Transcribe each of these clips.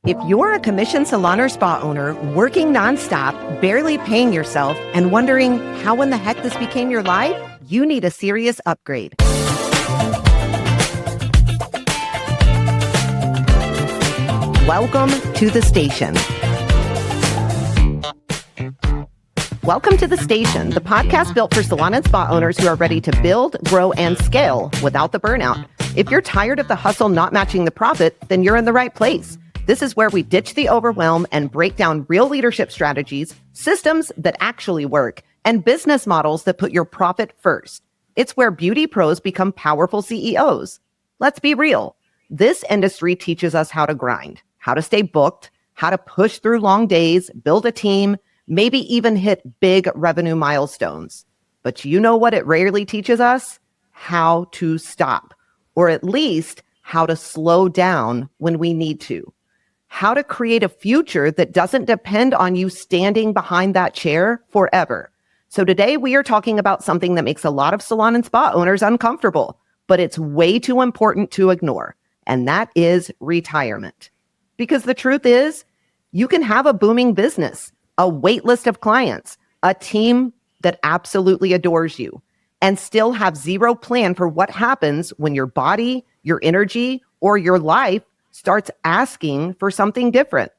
If you're a commission salon or spa owner working nonstop, barely paying yourself, and wondering how in the heck this became your life, you need a serious upgrade. Welcome to the station. Welcome to the station, the podcast built for salon and spa owners who are ready to build, grow, and scale without the burnout. If you're tired of the hustle not matching the profit, then you're in the right place. This is where we ditch the overwhelm and break down real leadership strategies, systems that actually work, and business models that put your profit first. It's where beauty pros become powerful CEOs. Let's be real. This industry teaches us how to grind, how to stay booked, how to push through long days, build a team, maybe even hit big revenue milestones. But you know what it rarely teaches us? How to stop, or at least how to slow down when we need to. How to create a future that doesn't depend on you standing behind that chair forever. So today we are talking about something that makes a lot of salon and spa owners uncomfortable, but it's way too important to ignore, and that is retirement. Because the truth is, you can have a booming business, a wait list of clients, a team that absolutely adores you, and still have zero plan for what happens when your body, your energy, or your life starts asking for something different.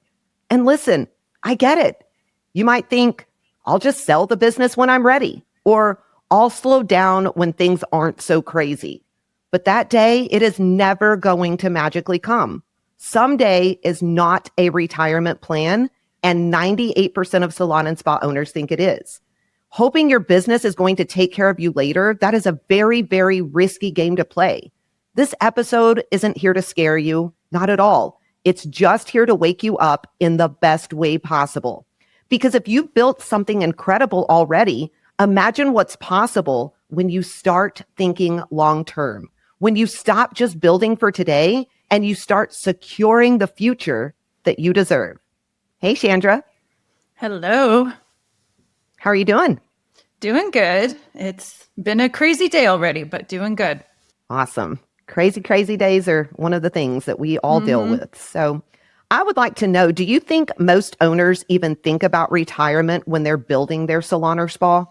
And listen, I get it. You might think, I'll just sell the business when I'm ready, or I'll slow down when things aren't so crazy. But that day, it is never going to magically come. Someday is not a retirement plan, and 98% of salon and spa owners think it is. Hoping your business is going to take care of you later, that is a very, very risky game to play. This episode isn't here to scare you, not at all. It's just here to wake you up in the best way possible. Because if you've built something incredible already, imagine what's possible when you start thinking long-term, when you stop just building for today and you start securing the future that you deserve. Hey, Chandra. Hello. How are you doing? Doing good. It's been a crazy day already, but doing good. Awesome. Crazy days are one of the things that we all deal with. So I would like to know, do you think most owners even think about retirement when they're building their salon or spa?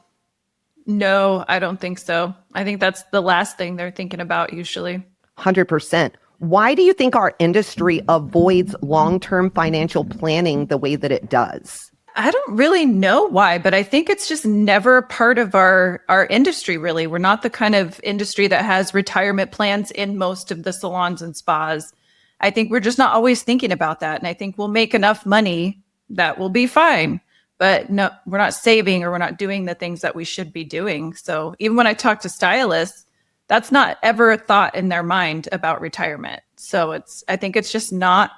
No, I don't think so. I think that's the last thing they're thinking about usually. 100%. Why do you think our industry avoids long-term financial planning the way that it does? I don't really know why, but I think it's just never part of our industry, really. We're not the kind of industry that has retirement plans in most of the salons and spas. I think we're just not always thinking about that. And I think we'll make enough money that will be fine. But no, we're not saving or we're not doing the things that we should be doing. So even when I talk to stylists, that's not ever a thought in their mind about retirement. So I think it's just not,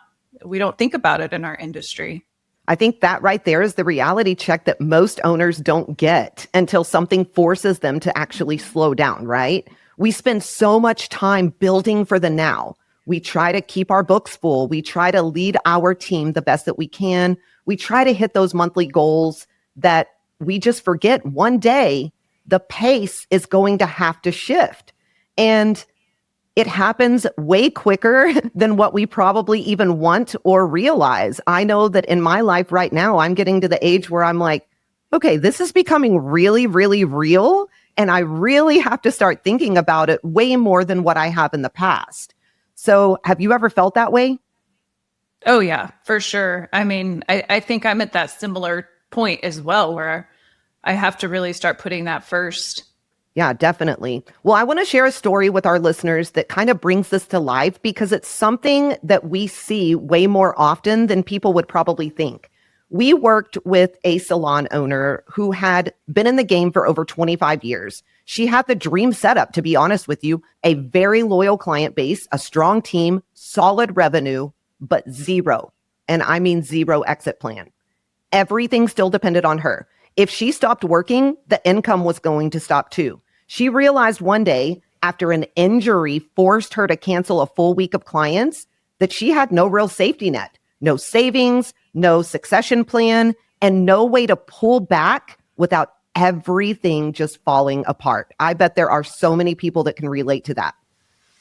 we don't think about it in our industry. I think that right there is the reality check that most owners don't get until something forces them to actually slow down, right? We spend so much time building for the now. We try to keep our books full. We try to lead our team the best that we can. We try to hit those monthly goals that we just forget one day the pace is going to have to shift. And it happens way quicker than what we probably even want or realize. I know that in my life right now, I'm getting to the age where I'm like, okay, this is becoming really, really real. And I really have to start thinking about it way more than what I have in the past. So have you ever felt that way? Oh, yeah, for sure. I mean, I think I'm at that similar point as well, where I have to really start putting that first. Yeah, definitely. Well, I want to share a story with our listeners that kind of brings this to life because it's something that we see way more often than people would probably think. We worked with a salon owner who had been in the game for over 25 years. She had the dream setup, to be honest with you, a very loyal client base, a strong team, solid revenue, but zero, and I mean zero exit plan. Everything still depended on her. If she stopped working, the income was going to stop too. She realized one day, after an injury forced her to cancel a full week of clients, that she had no real safety net, no savings, no succession plan, and no way to pull back without everything just falling apart. I bet there are so many people that can relate to that.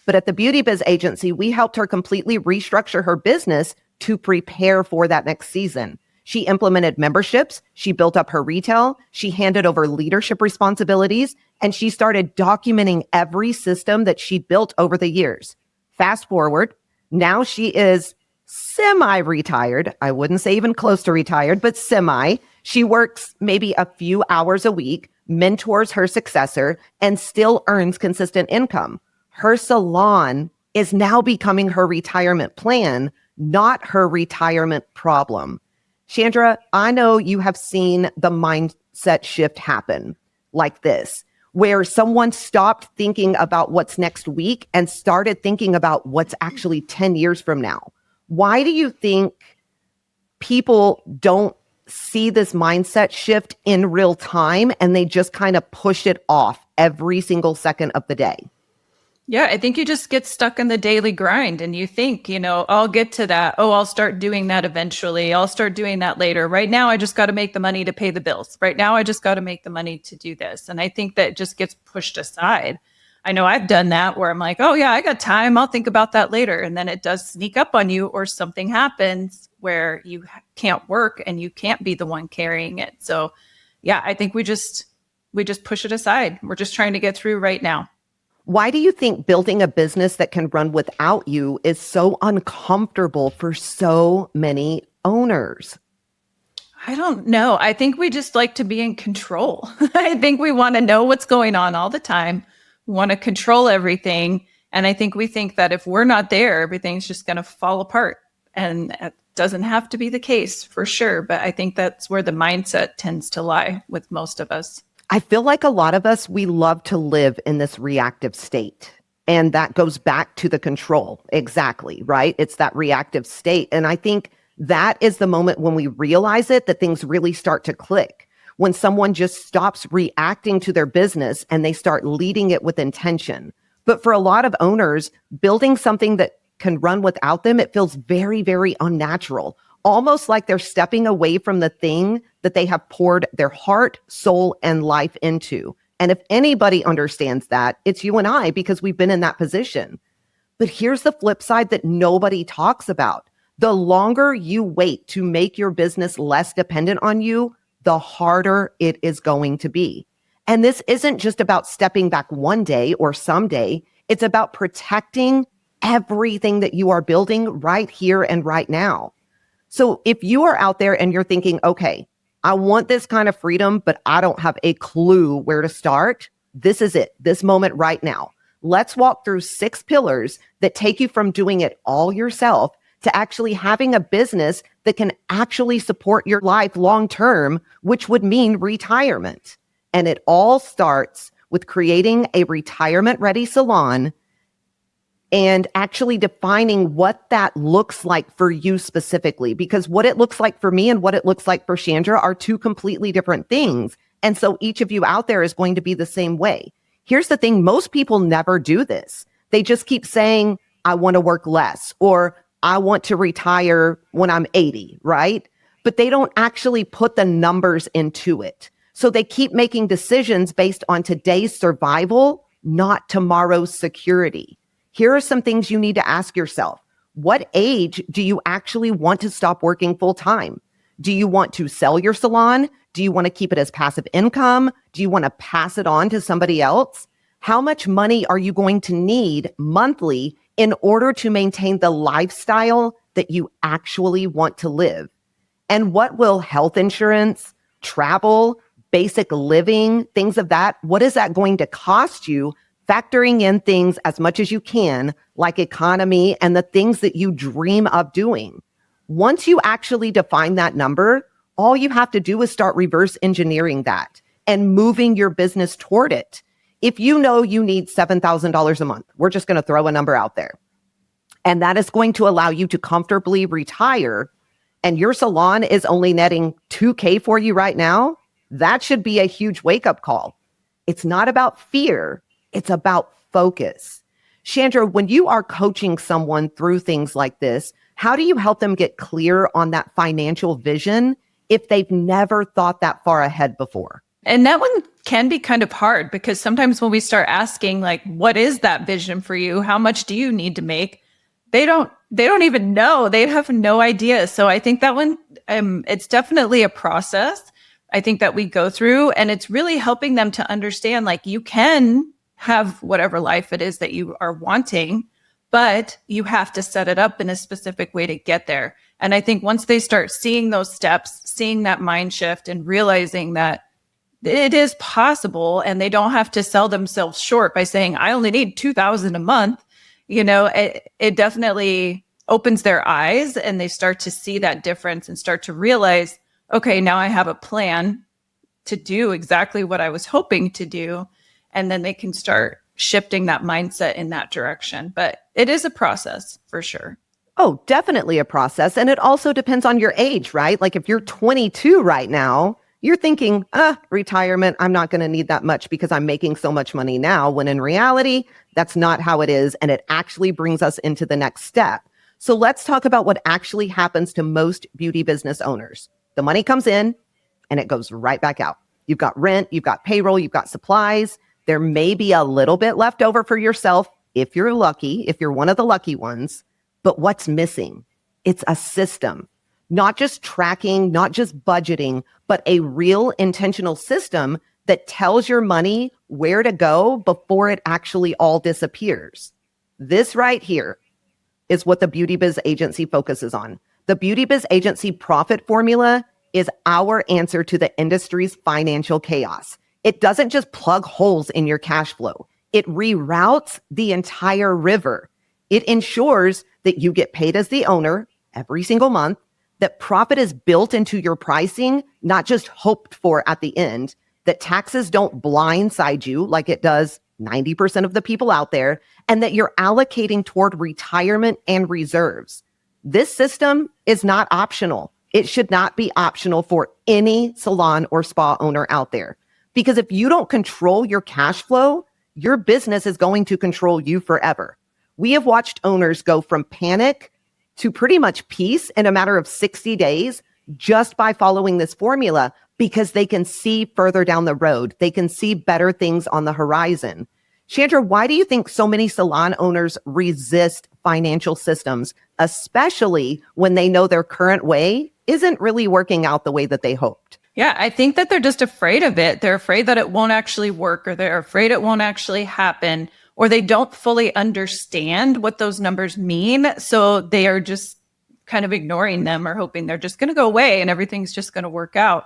But at the Beauty Biz agency, we helped her completely restructure her business to prepare for that next season. She implemented memberships. She built up her retail. She handed over leadership responsibilities, and she started documenting every system that she built over the years. Fast forward, now she is semi-retired. I wouldn't say even close to retired, but semi. She works maybe a few hours a week, mentors her successor, and still earns consistent income. Her salon is now becoming her retirement plan, not her retirement problem. Chandra, I know you have seen the mindset shift happen like this, where someone stopped thinking about what's next week and started thinking about what's actually 10 years from now. Why do you think people don't see this mindset shift in real time and they just kind of push it off every single second of the day? Yeah, I think you just get stuck in the daily grind and you think, I'll get to that. Oh, I'll start doing that eventually. I'll start doing that later. Right now, I just got to make the money to pay the bills. Right now, I just got to make the money to do this. And I think that just gets pushed aside. I know I've done that where I'm like, oh yeah, I got time. I'll think about that later. And then it does sneak up on you or something happens where you can't work and you can't be the one carrying it. So yeah, I think we just push it aside. We're just trying to get through right now. Why do you think building a business that can run without you is so uncomfortable for so many owners? I don't know. I think we just like to be in control. I think we want to know what's going on all the time. We want to control everything. And I think we think that if we're not there, everything's just going to fall apart. And it doesn't have to be the case for sure. But I think that's where the mindset tends to lie with most of us. I feel like a lot of us, we love to live in this reactive state. And that goes back to the control. Exactly, right? It's that reactive state. And I think that is the moment when we realize it, that things really start to click. When someone just stops reacting to their business and they start leading it with intention. But for a lot of owners, building something that can run without them, it feels very, very unnatural. Almost like they're stepping away from the thing that they have poured their heart, soul, and life into. And if anybody understands that, it's you and I, because we've been in that position. But here's the flip side that nobody talks about. The longer you wait to make your business less dependent on you, the harder it is going to be. And this isn't just about stepping back one day or someday. It's about protecting everything that you are building right here and right now. So if you are out there and you're thinking, okay, I want this kind of freedom, but I don't have a clue where to start, this is it, this moment right now. Let's walk through 6 pillars that take you from doing it all yourself to actually having a business that can actually support your life long term, which would mean retirement. And it all starts with creating a retirement-ready salon and actually defining what that looks like for you specifically. Because what it looks like for me and what it looks like for Chandra are 2 completely different things. And so each of you out there is going to be the same way. Here's the thing, most people never do this. They just keep saying, I want to work less, or I want to retire when I'm 80, right? But they don't actually put the numbers into it. So they keep making decisions based on today's survival, not tomorrow's security. Here are some things you need to ask yourself. What age do you actually want to stop working full time? Do you want to sell your salon? Do you want to keep it as passive income? Do you want to pass it on to somebody else? How much money are you going to need monthly in order to maintain the lifestyle that you actually want to live? And what will health insurance, travel, basic living, things of that, what is that going to cost you? Factoring in things as much as you can, like economy and the things that you dream of doing. Once you actually define that number, all you have to do is start reverse engineering that and moving your business toward it. If you know you need $7,000 a month, we're just going to throw a number out there. And that is going to allow you to comfortably retire, and your salon is only netting $2,000 for you right now, that should be a huge wake-up call. It's not about fear. It's about focus. Chandra, when you are coaching someone through things like this, how do you help them get clear on that financial vision if they've never thought that far ahead before? And that one can be kind of hard because sometimes when we start asking, like, what is that vision for you? How much do you need to make? they don't even know. They have no idea. So I think that one, it's definitely a process I think that we go through, and it's really helping them to understand, like, you can have whatever life it is that you are wanting, but you have to set it up in a specific way to get there. And I think once they start seeing those steps, seeing that mind shift and realizing that it is possible and they don't have to sell themselves short by saying, I only need 2,000 a month, it definitely opens their eyes, and they start to see that difference and start to realize, okay, now I have a plan to do exactly what I was hoping to do. And then they can start shifting that mindset in that direction. But it is a process for sure. Oh, definitely a process. And it also depends on your age, right? Like if you're 22 right now, you're thinking, retirement, I'm not going to need that much because I'm making so much money now, when in reality, that's not how it is. And it actually brings us into the next step. So let's talk about what actually happens to most beauty business owners. The money comes in and it goes right back out. You've got rent, you've got payroll, you've got supplies. There may be a little bit left over for yourself if you're lucky, if you're one of the lucky ones. But what's missing? It's a system, not just tracking, not just budgeting, but a real intentional system that tells your money where to go before it actually all disappears. This right here is what the Beauty Biz Agency focuses on. The Beauty Biz Agency profit formula is our answer to the industry's financial chaos. It doesn't just plug holes in your cash flow. It reroutes the entire river. It ensures that you get paid as the owner every single month, that profit is built into your pricing, not just hoped for at the end, that taxes don't blindside you like it does 90% of the people out there, and that you're allocating toward retirement and reserves. This system is not optional. It should not be optional for any salon or spa owner out there. Because if you don't control your cash flow, your business is going to control you forever. We have watched owners go from panic to pretty much peace in a matter of 60 days just by following this formula, because they can see further down the road. They can see better things on the horizon. Chandra, why do you think so many salon owners resist financial systems, especially when they know their current way isn't really working out the way that they hoped? Yeah, I think that they're just afraid of it. They're afraid that it won't actually work, or they're afraid it won't actually happen, or they don't fully understand what those numbers mean. So they are just kind of ignoring them or hoping they're just going to go away and everything's just going to work out.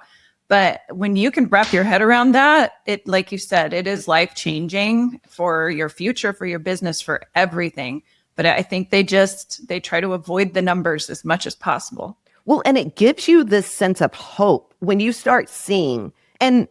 But when you can wrap your head around that, it, like you said, it is life-changing for your future, for your business, for everything. But I think they try to avoid the numbers as much as possible. Well, and it gives you this sense of hope when you start seeing, and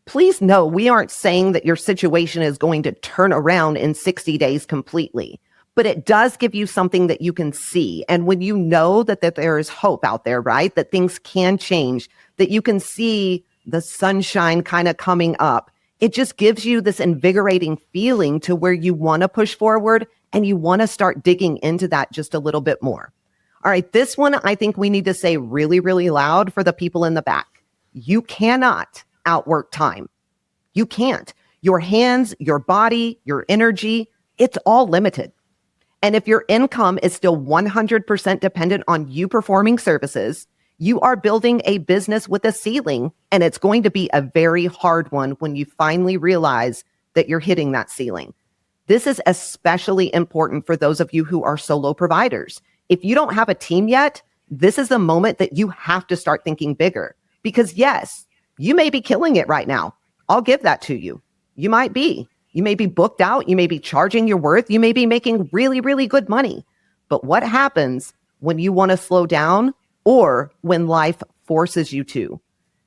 please know, we aren't saying that your situation is going to turn around in 60 days completely, but it does give you something that you can see. And when you know that there is hope out there, right, that things can change, that you can see the sunshine kind of coming up, it just gives you this invigorating feeling to where you want to push forward and you want to start digging into that just a little bit more. All right, this one, I think we need to say really, really loud for the people in the back. You cannot outwork time. You can't. Your hands, your body, your energy, it's all limited. And if your income is still 100% dependent on you performing services, you are building a business with a ceiling, and it's going to be a very hard one when you finally realize that you're hitting that ceiling. This is especially important for those of you who are solo providers. If you don't have a team yet, this is the moment that you have to start thinking bigger. Because yes, you may be killing it right now. I'll give that to you. You might be. You may be booked out. You may be charging your worth. You may be making really, really good money. But what happens when you want to slow down or when life forces you to?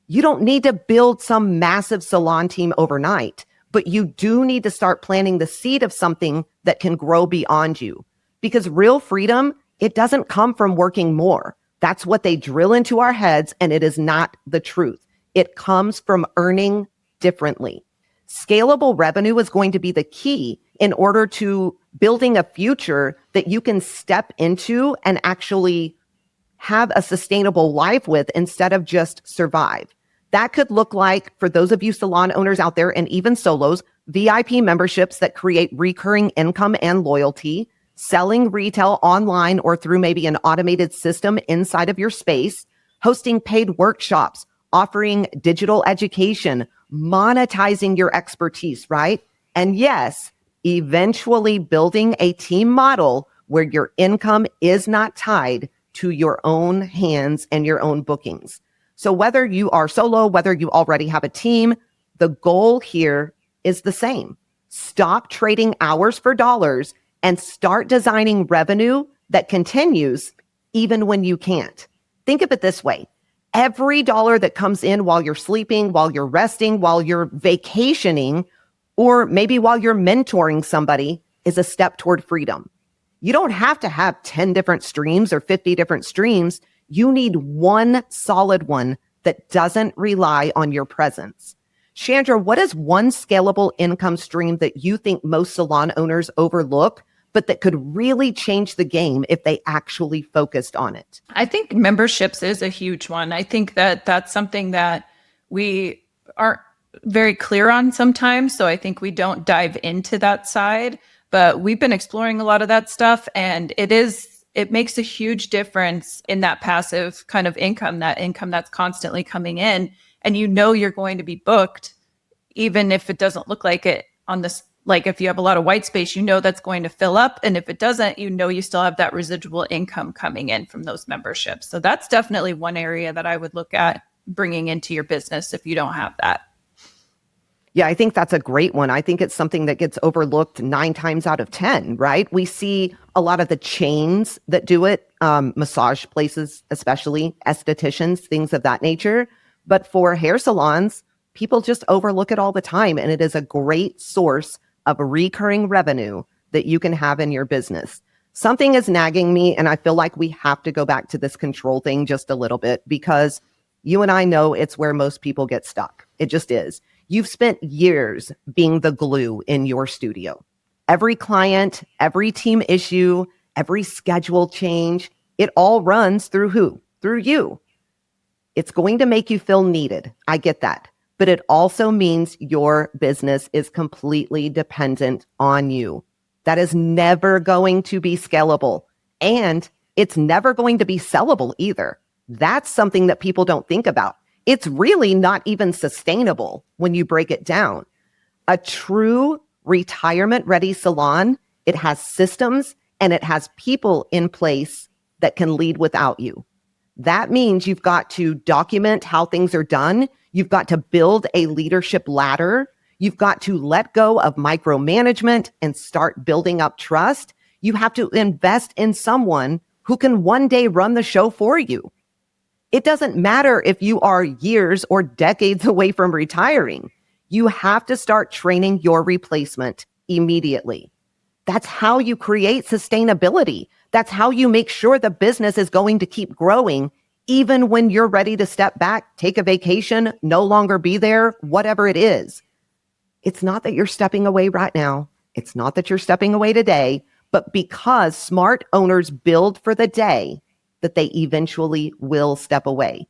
You don't need to build some massive salon team overnight, but you do need to start planting the seed of something that can grow beyond you. Because real freedom, it doesn't come from working more. That's what they drill into our heads, and it is not the truth. It comes from earning differently. Scalable revenue is going to be the key in order to building a future that you can step into and actually have a sustainable life with instead of just survive. That could look like, for those of you salon owners out there and even solos, VIP memberships that create recurring income and loyalty, selling retail online or through maybe an automated system inside of your space, hosting paid workshops, offering digital education, monetizing your expertise, right? And yes, eventually building a team model where your income is not tied to your own hands and your own bookings. So whether you are solo, whether you already have a team, the goal here is the same. Stop trading hours for dollars and start designing revenue that continues even when you can't. Think of it this way. Every dollar that comes in while you're sleeping, while you're resting, while you're vacationing, or maybe while you're mentoring somebody is a step toward freedom. You don't have to have 10 different streams or 50 different streams. You need one solid one that doesn't rely on your presence. Chandra, what is one scalable income stream that you think most salon owners overlook, but that could really change the game if they actually focused on it? I think memberships is a huge one. I think that that's something that we aren't very clear on sometimes. So I think we don't dive into that side, but we've been exploring a lot of that stuff, and it makes a huge difference in that passive kind of income, that income that's constantly coming in. And you're going to be booked, even if it doesn't look like it on this. Like if you have a lot of white space, that's going to fill up. And if it doesn't, you still have that residual income coming in from those memberships. So that's definitely one area that I would look at bringing into your business if you don't have that. Yeah, I think that's a great one. I think it's something that gets overlooked 9 times out of 10, right? We see a lot of the chains that do it, massage places, especially estheticians, things of that nature. But for hair salons, people just overlook it all the time. And it is a great source of recurring revenue that you can have in your business. Something is nagging me, and I feel like we have to go back to this control thing just a little bit, because you and I know it's where most people get stuck. It just is. You've spent years being the glue in your studio. Every client, every team issue, every schedule change, it all runs through who? Through you. It's going to make you feel needed. I get that. But it also means your business is completely dependent on you. That is never going to be scalable. And it's never going to be sellable either. That's something that people don't think about. It's really not even sustainable when you break it down. A true retirement-ready salon, it has systems and it has people in place that can lead without you. That means you've got to document how things are done. You've got to build a leadership ladder. You've got to let go of micromanagement and start building up trust. You have to invest in someone who can one day run the show for you. It doesn't matter if you are years or decades away from retiring. You have to start training your replacement immediately. That's how you create sustainability. That's how you make sure the business is going to keep growing, even when you're ready to step back, take a vacation, no longer be there, whatever it is. It's not that you're stepping away right now. It's not that you're stepping away today, but because smart owners build for the day that they eventually will step away.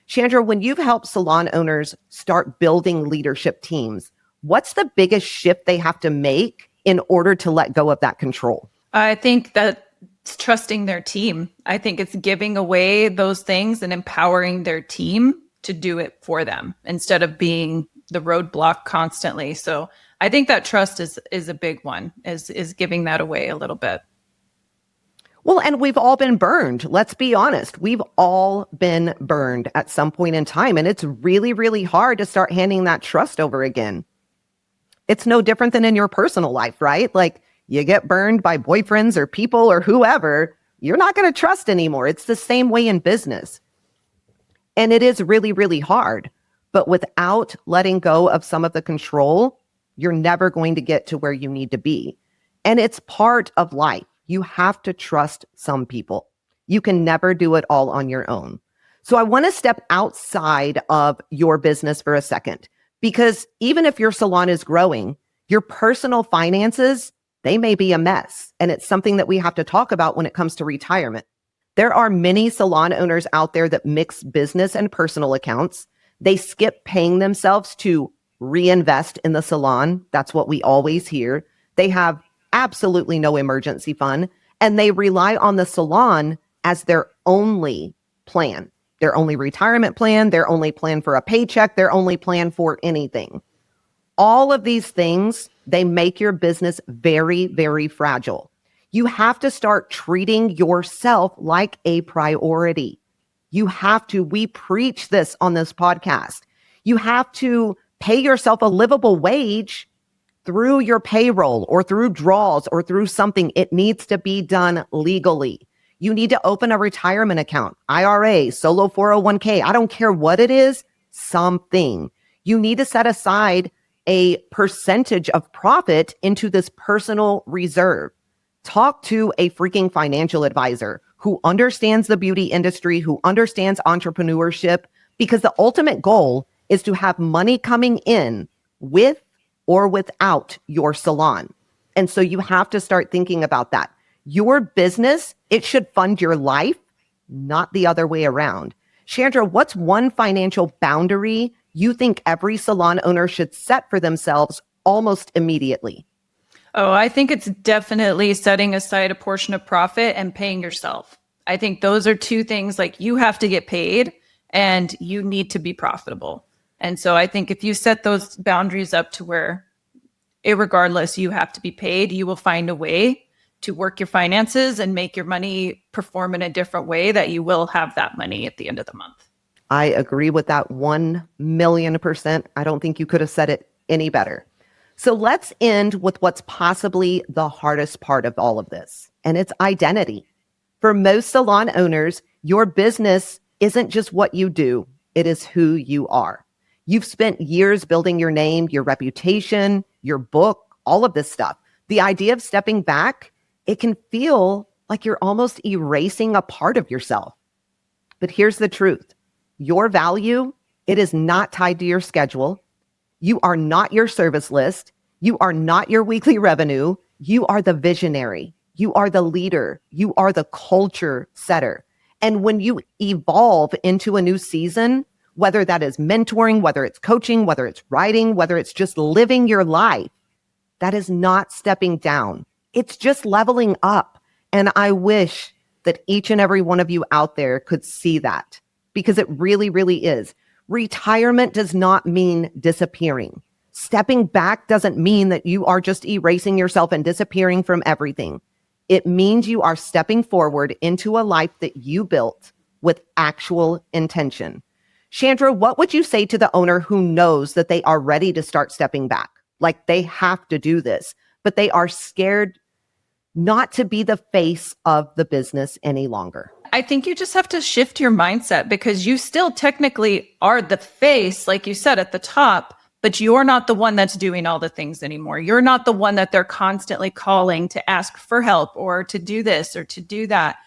Chandra, when you've helped salon owners start building leadership teams, what's the biggest shift they have to make in order to let go of that control? I think that it's trusting their team. I think it's giving away those things and empowering their team to do it for them instead of being the roadblock constantly. So I think that trust is a big one, is giving that away a little bit. Well, and we've all been burned. Let's be honest. We've all been burned at some point in time. And it's really, really hard to start handing that trust over again. It's no different than in your personal life, right? Like you get burned by boyfriends or people or whoever, you're not going to trust anymore. It's the same way in business. And it is really, really hard. But without letting go of some of the control, you're never going to get to where you need to be. And it's part of life. You have to trust some people. You can never do it all on your own. So I want to step outside of your business for a second, because even if your salon is growing, your personal finances, they may be a mess. And it's something that we have to talk about when it comes to retirement. There are many salon owners out there that mix business and personal accounts. They skip paying themselves to reinvest in the salon. That's what we always hear. They have absolutely no emergency fund. and they rely on the salon as their only plan, their only retirement plan, their only plan for a paycheck, their only plan for anything. All of these things, they make your business very, very fragile. You have to start treating yourself like a priority. You have to, we preach this on this podcast. You have to pay yourself a livable wage through your payroll or through draws or through something. It needs to be done legally. You need to open a retirement account, IRA, solo 401k. I don't care what it is, something. You need to set aside a percentage of profit into this personal reserve. Talk to a freaking financial advisor who understands the beauty industry, who understands entrepreneurship, because the ultimate goal is to have money coming in with or without your salon. And so you have to start thinking about that. Your business, it should fund your life, not the other way around. Chandra, what's one financial boundary you think every salon owner should set for themselves almost immediately? Oh, I think it's definitely setting aside a portion of profit and paying yourself. I think those are two things. Like, you have to get paid and you need to be profitable. And so I think if you set those boundaries up to where, irregardless, you have to be paid, you will find a way to work your finances and make your money perform in a different way that you will have that money at the end of the month. I agree with that 1,000,000%. I don't think you could have said it any better. So let's end with what's possibly the hardest part of all of this, and it's identity. For most salon owners, your business isn't just what you do, it is who you are. You've spent years building your name, your reputation, your book, all of this stuff. The idea of stepping back, it can feel like you're almost erasing a part of yourself. But here's the truth. Your value, it is not tied to your schedule. You are not your service list. You are not your weekly revenue. You are the visionary. You are the leader. You are the culture setter. And when you evolve into a new season, whether that is mentoring, whether it's coaching, whether it's writing, whether it's just living your life, that is not stepping down. It's just leveling up. And I wish that each and every one of you out there could see that, because it really, really is. Retirement does not mean disappearing. Stepping back doesn't mean that you are just erasing yourself and disappearing from everything. It means you are stepping forward into a life that you built with actual intention. Chandra, what would you say to the owner who knows that they are ready to start stepping back? Like, they have to do this, but they are scared not to be the face of the business any longer? I think you just have to shift your mindset, because you still technically are the face, like you said, at the top, but you're not the one that's doing all the things anymore. You're not the one that they're constantly calling to ask for help or to do this or to do that.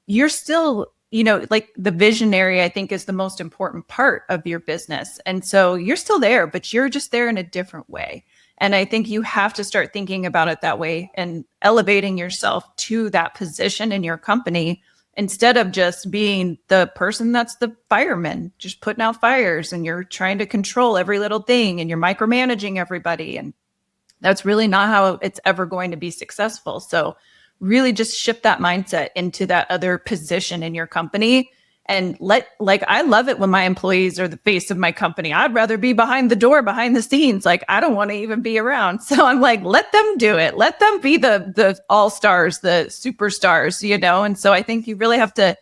You're still, like, the visionary, I think, is the most important part of your business. And so you're still there, but you're just there in a different way. And I think you have to start thinking about it that way and elevating yourself to that position in your company, instead of just being the person that's the fireman, just putting out fires, and you're trying to control every little thing and you're micromanaging everybody. And that's really not how it's ever going to be successful. So really just shift that mindset into that other position in your company. And I love it when my employees are the face of my company. I'd rather be behind the door, behind the scenes. Like, I don't want to even be around. So I'm like, let them do it. Let them be the all-stars, the superstars, And so I think you really have to,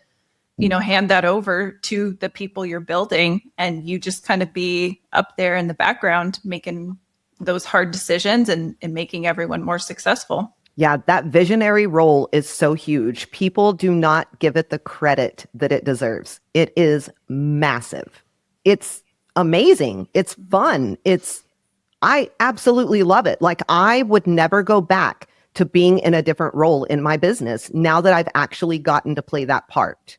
hand that over to the people you're building, and you just kind of be up there in the background, making those hard decisions and making everyone more successful. Yeah, that visionary role is so huge. People do not give it the credit that it deserves. It is massive. It's amazing. It's fun. I absolutely love it. Like, I would never go back to being in a different role in my business now that I've actually gotten to play that part.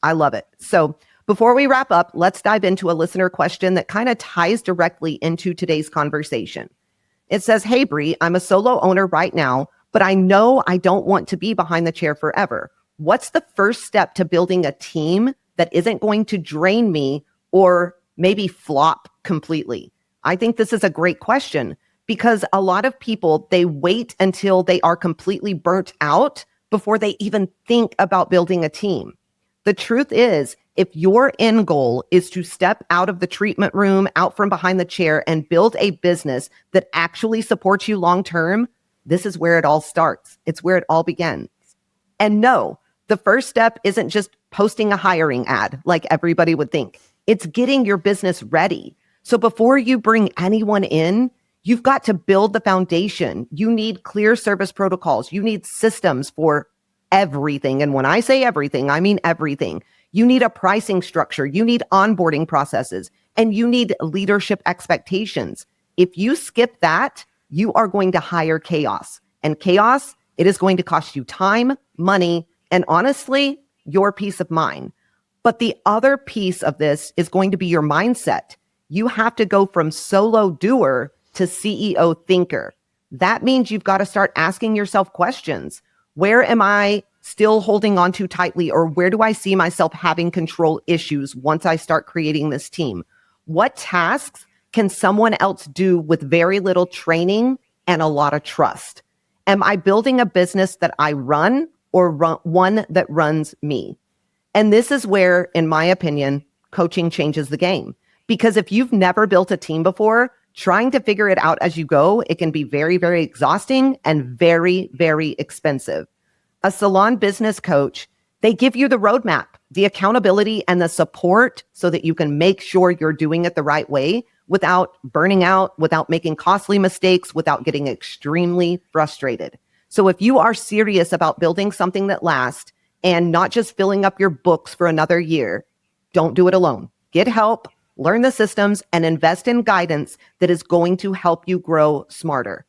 I love it. So before we wrap up, let's dive into a listener question that kind of ties directly into today's conversation. It says, "Hey, Brie, I'm a solo owner right now, but I know I don't want to be behind the chair forever. What's the first step to building a team that isn't going to drain me or maybe flop completely?" I think this is a great question, because a lot of people, they wait until they are completely burnt out before they even think about building a team. The truth is, if your end goal is to step out of the treatment room, out from behind the chair, and build a business that actually supports you long term, this is where it all starts. It's where it all begins. And no, the first step isn't just posting a hiring ad like everybody would think. It's getting your business ready. So before you bring anyone in, you've got to build the foundation. You need clear service protocols. You need systems for everything. And when I say everything, I mean everything. You need a pricing structure. You need onboarding processes, and you need leadership expectations. If you skip that, you are going to hire chaos. And chaos, it is going to cost you time, money, and honestly, your peace of mind. But the other piece of this is going to be your mindset. You have to go from solo doer to CEO thinker. That means you've got to start asking yourself questions. Where am I still holding on too tightly, or where do I see myself having control issues once I start creating this team? What tasks can someone else do with very little training and a lot of trust? Am I building a business that I run, or one that runs me? And this is where, in my opinion, coaching changes the game. Because if you've never built a team before, trying to figure it out as you go, it can be very, very exhausting and very, very expensive. A salon business coach, they give you the roadmap, the accountability, and the support so that you can make sure you're doing it the right way without burning out, without making costly mistakes, without getting extremely frustrated. So if you are serious about building something that lasts and not just filling up your books for another year, don't do it alone. Get help, learn the systems, and invest in guidance that is going to help you grow smarter.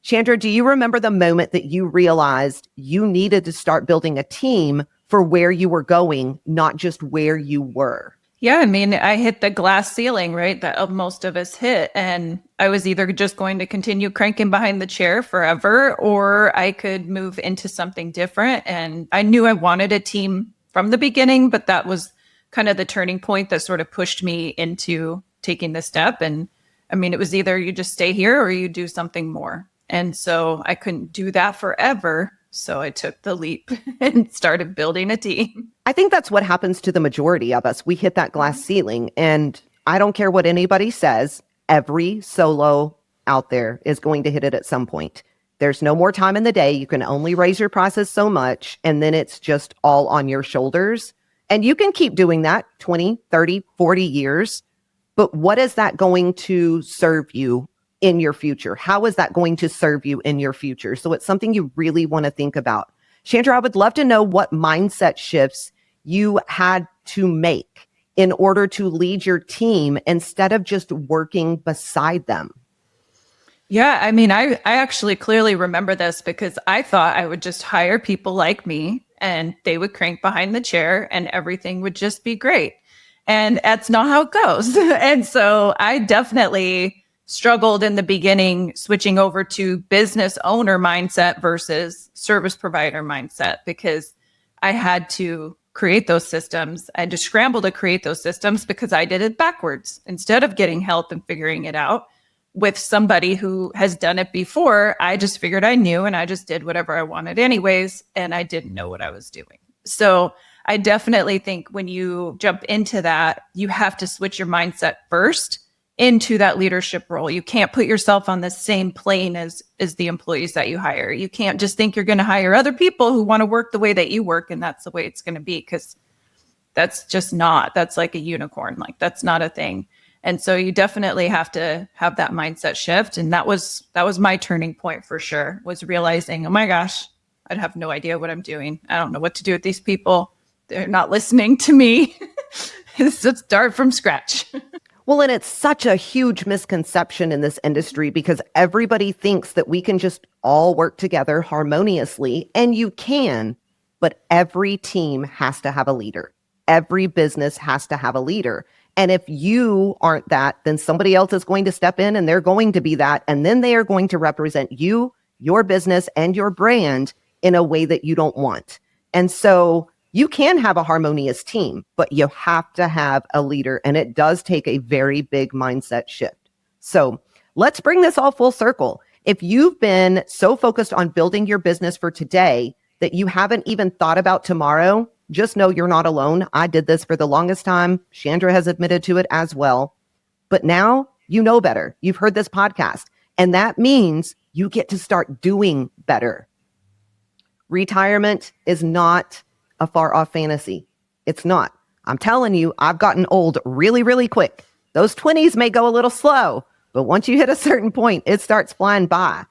Chandra, do you remember the moment that you realized you needed to start building a team for where you were going, not just where you were? Yeah, I mean, I hit the glass ceiling, right, that most of us hit. And I was either just going to continue cranking behind the chair forever, or I could move into something different. And I knew I wanted a team from the beginning, but that was kind of the turning point that sort of pushed me into taking the step. And I mean, it was either you just stay here or you do something more. And so I couldn't do that forever. So I took the leap and started building a team. I think that's what happens to the majority of us. We hit that glass ceiling, and I don't care what anybody says, every solo out there is going to hit it at some point. There's no more time in the day. You can only raise your prices so much, and then it's just all on your shoulders. And you can keep doing that 20, 30, 40 years. But what is that going to serve you in your future? How is that going to serve you in your future? So it's something you really want to think about. Chandra, I would love to know what mindset shifts you had to make in order to lead your team instead of just working beside them. Yeah, I mean, I actually clearly remember this because I thought I would just hire people like me and they would crank behind the chair and everything would just be great. And that's not how it goes. And so I definitely struggled in the beginning switching over to business owner mindset versus service provider mindset, because I had to create those systems. I had to scramble to create those systems because I did it backwards. Instead of getting help and figuring it out with somebody who has done it before, I just figured I knew and I just did whatever I wanted anyways, and I didn't know what I was doing. So I definitely think when you jump into that, you have to switch your mindset first into that leadership role. You can't put yourself on the same plane as the employees that you hire. You can't just think you're going to hire other people who want to work the way that you work and that's the way it's going to be, because that's just not. That's like a unicorn. Like, that's not a thing. And so you definitely have to have that mindset shift. And that was my turning point for sure, was realizing, oh my gosh, I have no idea what I'm doing. I don't know what to do with these people. They're not listening to me. Let's start from scratch. Well, and it's such a huge misconception in this industry because everybody thinks that we can just all work together harmoniously, and you can, but every team has to have a leader. Every business has to have a leader. And if you aren't that, then somebody else is going to step in and they're going to be that. And then they are going to represent you, your business, and your brand in a way that you don't want. And so you can have a harmonious team, but you have to have a leader. And it does take a very big mindset shift. So let's bring this all full circle. If you've been so focused on building your business for today that you haven't even thought about tomorrow, just know you're not alone. I did this for the longest time. Chandra has admitted to it as well. But now you know better. You've heard this podcast, and that means you get to start doing better. Retirement is not a far off fantasy. It's not. I'm telling you, I've gotten old really, really quick. Those 20s may go a little slow, but once you hit a certain point, it starts flying by.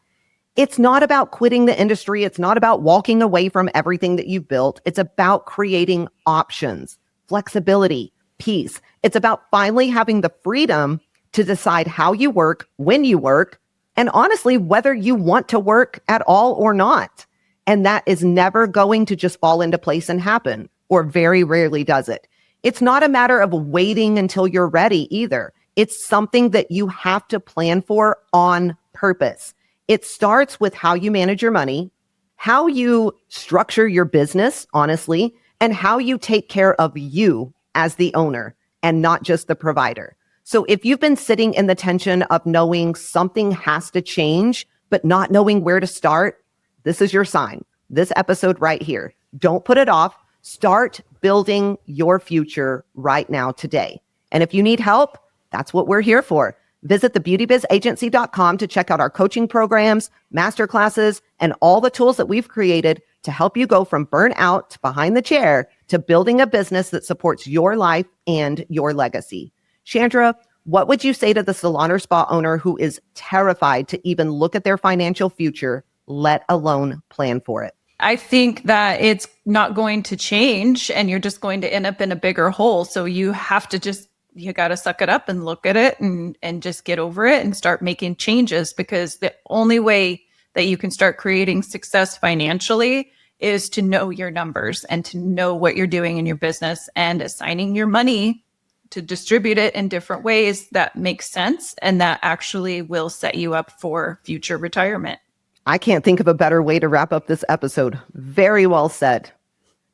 It's not about quitting the industry. It's not about walking away from everything that you've built. It's about creating options, flexibility, peace. It's about finally having the freedom to decide how you work, when you work, and honestly, whether you want to work at all or not. And that is never going to just fall into place and happen, or very rarely does it. It's not a matter of waiting until you're ready either. It's something that you have to plan for on purpose. It starts with how you manage your money, how you structure your business, honestly, and how you take care of you as the owner and not just the provider. So if you've been sitting in the tension of knowing something has to change, but not knowing where to start, this is your sign. This episode right here. Don't put it off. Start building your future right now today. And if you need help, that's what we're here for. Visit thebeautybizagency.com to check out our coaching programs, masterclasses, and all the tools that we've created to help you go from burnout behind the chair to building a business that supports your life and your legacy. Chandra, what would you say to the salon or spa owner who is terrified to even look at their financial future, let alone plan for it? I think that it's not going to change and you're just going to end up in a bigger hole. So you have to you got to suck it up and look at it and just get over it and start making changes, because the only way that you can start creating success financially is to know your numbers and to know what you're doing in your business and assigning your money to distribute it in different ways that make sense and that actually will set you up for future retirement. I can't think of a better way to wrap up this episode. Very well said.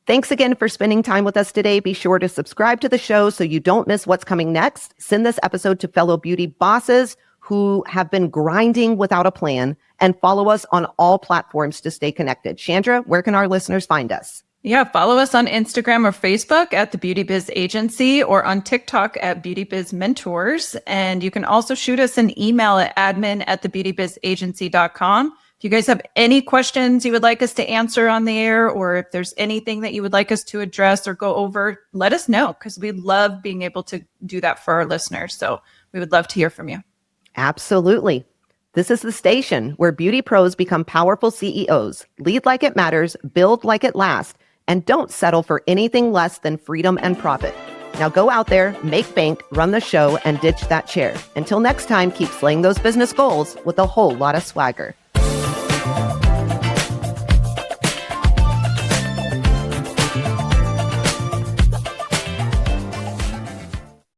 Thanks again for spending time with us today. Be sure to subscribe to the show so you don't miss what's coming next. Send this episode to fellow beauty bosses who have been grinding without a plan, and follow us on all platforms to stay connected. Chandra, where can our listeners find us? Yeah, follow us on Instagram or Facebook at the Beauty Biz Agency, or on TikTok at Beauty Biz Mentors. And you can also shoot us an email at admin@thebeautybizagency.com. If you guys have any questions you would like us to answer on the air, or if there's anything that you would like us to address or go over, let us know, because we love being able to do that for our listeners. So we would love to hear from you. Absolutely. This is the station where beauty pros become powerful CEOs. Lead like it matters, build like it lasts, and don't settle for anything less than freedom and profit. Now go out there, make bank, run the show, and ditch that chair. Until next time, keep slaying those business goals with a whole lot of swagger.